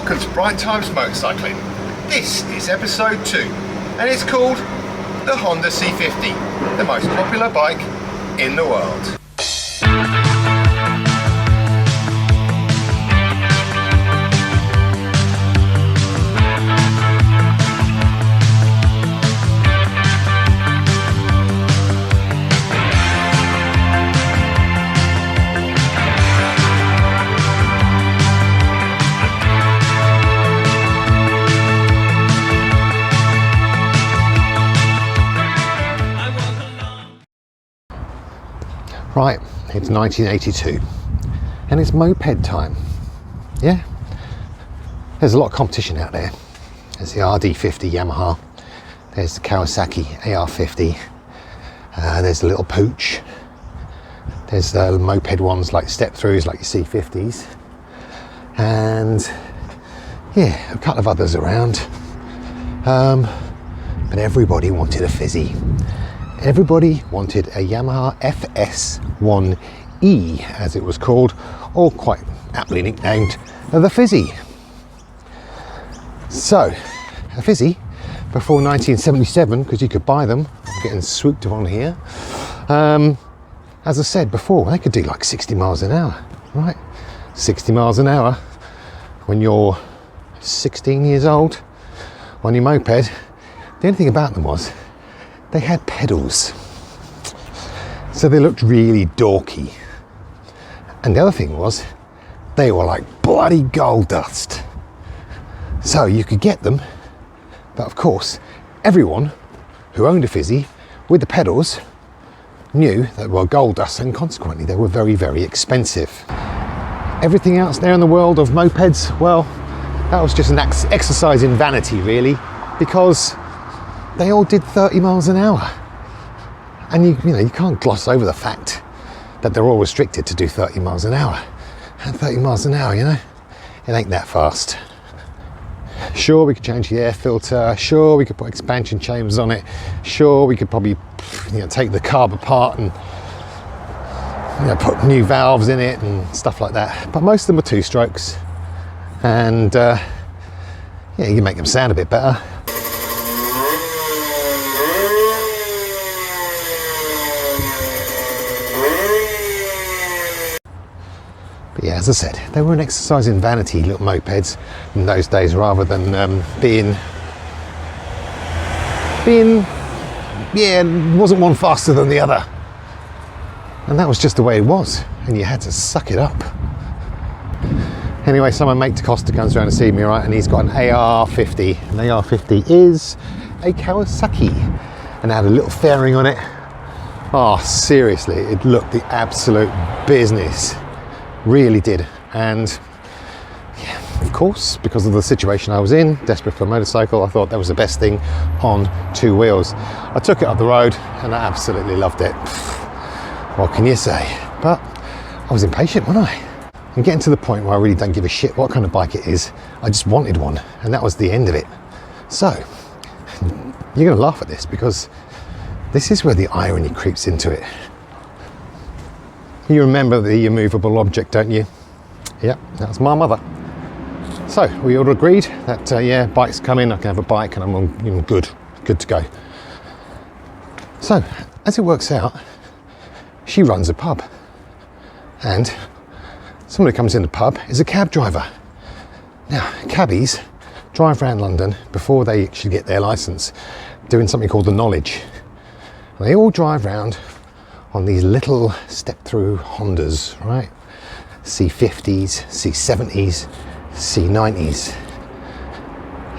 welcome to Bright Times Motorcycling. This is episode 2 and it's called the Honda C50, the most popular bike in the world. Right, it's 1982 and it's moped time. Yeah, there's a lot of competition out there. There's the RD50 Yamaha, there's the Kawasaki AR50, there's the little pooch, there's the moped ones like step throughs like your C50s, and yeah, a couple of others around, but everybody wanted a fizzy. Everybody wanted a Yamaha FS1E, as it was called, or quite aptly nicknamed the Fizzy. So, a Fizzy before 1977, because you could buy them. I'm getting swooped on here. As I said before, they could do like 60 miles an hour, right? 60 miles an hour when you're 16 years old on your moped. The only thing about them was they had pedals, so they looked really dorky. And the other thing was, they were like bloody gold dust. So you could get them, but of course, everyone who owned a Fizzy with the pedals knew that they were gold dust, and consequently they were very, very expensive. Everything else there in the world of mopeds, well, that was just an exercise in vanity, really, because they all did 30 miles an hour. And you can't gloss over the fact that they're all restricted to do 30 miles an hour. And 30 miles an hour, it ain't that fast. Sure, we could change the air filter. Sure, we could put expansion chambers on it. Sure, we could probably take the carb apart and put new valves in it and stuff like that. But most of them are two strokes. And you can make them sound a bit better. But yeah, as I said, they were an exercise in vanity, little mopeds in those days, rather than wasn't one faster than the other. And that was just the way it was, and you had to suck it up. Anyway, so my mate DeCosta comes around to see me, right, and he's got an AR50. An AR50 is a Kawasaki, and it had a little fairing on it. Oh, seriously, it looked the absolute business. Really did. And yeah, of course, because of the situation I was in, desperate for a motorcycle, I thought that was the best thing on two wheels. I took it up the road and I absolutely loved it. What can you say? But I was impatient, wasn't I? I'm getting to the point where I really don't give a shit what kind of bike it is. I just wanted one, and that was the end of it. So you're going to laugh at this, because this is where the irony creeps into it. You remember the immovable object, don't you? Yep, that's my mother. So we all agreed that bikes come in, I can have a bike, and I'm good to go. So as it works out, she runs a pub, and somebody who comes in the pub is a cab driver. Now, cabbies drive around London before they actually get their license, doing something called the knowledge. And they all drive around on these little step-through Hondas, right? C50s, C70s, C90s.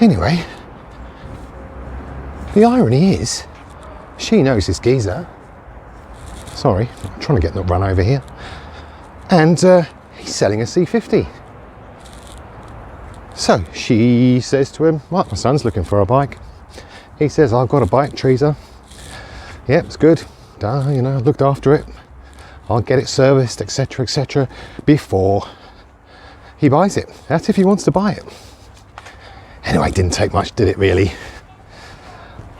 Anyway, the irony is, she knows this geezer. Sorry, I'm trying to get run over here. And he's selling a C50. So she says to him, well, my son's looking for a bike. He says, I've got a bike, Teresa. Yep, it's good. Looked after it. I'll get it serviced, etc., before he buys it. That's if he wants to buy it. Anyway, it didn't take much, did it really?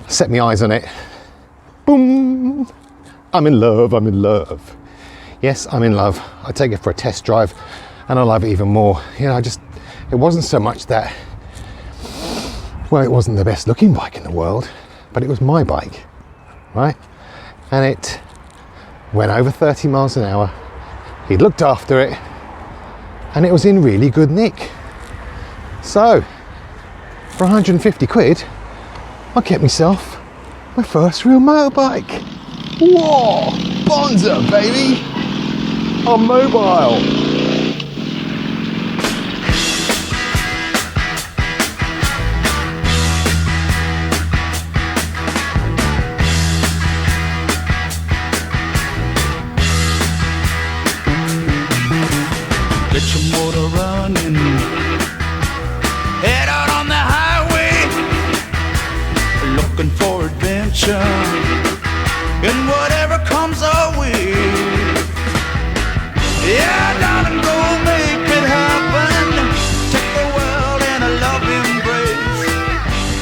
Set my eyes on it. Boom! I'm in love. Yes, I'm in love. I take it for a test drive and I love it even more. I just It wasn't so much that, well, it wasn't the best looking bike in the world, but it was my bike, right? And it went over 30 miles an hour. He looked after it, and it was in really good nick. So, for 150 quid, I kept myself my first real motorbike. Whoa, bonza, baby! I'm mobile. Get your motor running, head out on the highway, looking for adventure, and whatever comes our way. Yeah, darling, go make it happen. Take the world in a love embrace.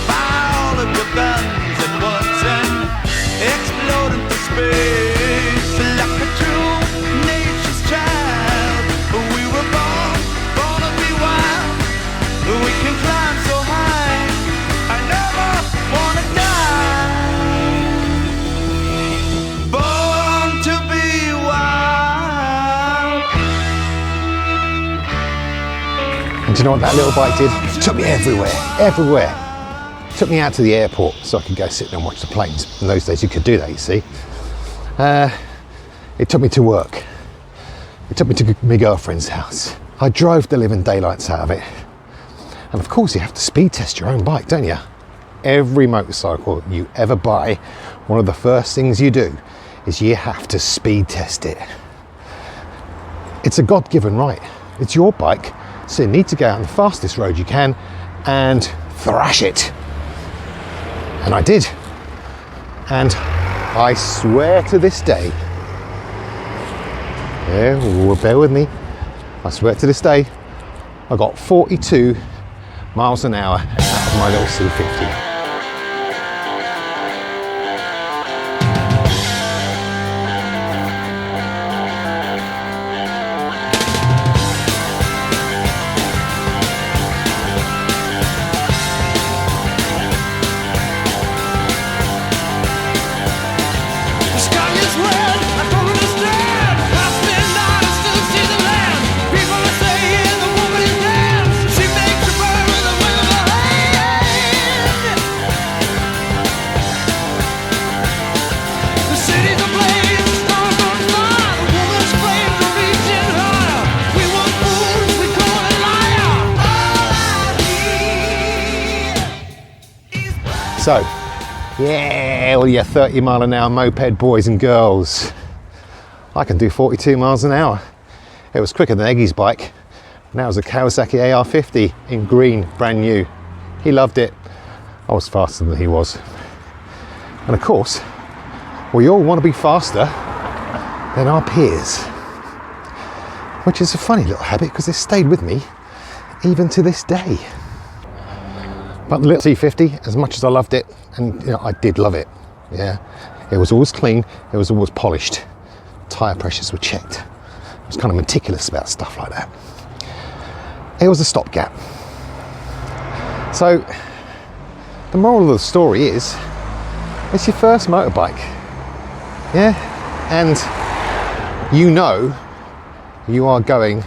Fire all of your guns at once and explode into space. Like a true nature's child, we were born to be wild. We can climb so high, I never wanna die. Born to be wild. And do you know what that little bike did? It took me everywhere. It took me out to the airport so I could go sit there and watch the planes. In those days you could do that, you see. It took me to work. It took me to my girlfriend's house. I drove the living daylights out of it. And of course you have to speed test your own bike, don't you? Every motorcycle you ever buy, one of the first things you do is you have to speed test it. It's a God-given right. It's your bike, so you need to go out on the fastest road you can and thrash it. And I did. And I swear to this day, yeah, well, bear with me, I swear to this day, I got 42 miles an hour out of my little C50. The sky is red, I don't understand. I've been honest to see the land. People are saying the woman is dead. She makes a bird with a wave of her hand. The city's ablaze, stars on fire. The woman's flames are reaching higher. We want fools, we call it liar. All I need is So, yeah, all you 30 mile an hour moped boys and girls. I can do 42 miles an hour. It was quicker than Eggy's bike. Now it's a Kawasaki AR50 in green, brand new. He loved it. I was faster than he was. And of course, we all want to be faster than our peers. Which is a funny little habit because it's stayed with me even to this day. But the little C50, as much as I loved it, and you know, I did love it, yeah, it was always clean, it was always polished, tyre pressures were checked. I was kind of meticulous about stuff like that. It was a stopgap. So, the moral of the story is, it's your first motorbike, yeah, and you know you are going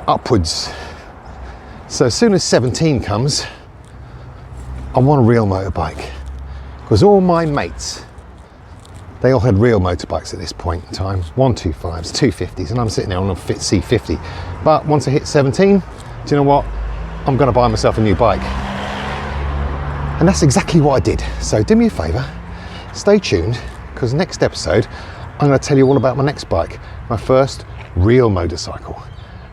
upwards. So as soon as 17 comes, I want a real motorbike, because all my mates, they all had real motorbikes at this point in time, 125s, 250s, and I'm sitting there on a fit C50. But once I hit 17, do you know what? I'm going to buy myself a new bike. And that's exactly what I did. So do me a favour, stay tuned, because next episode, I'm going to tell you all about my next bike, my first real motorcycle.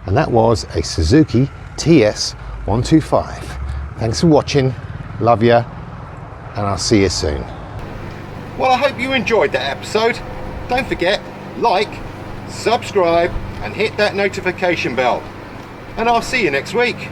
And that was a Suzuki TS 125. Thanks for watching, love ya, and I'll see you soon. Well, I hope you enjoyed that episode. Don't forget, like, subscribe, and hit that notification bell. And I'll see you next week.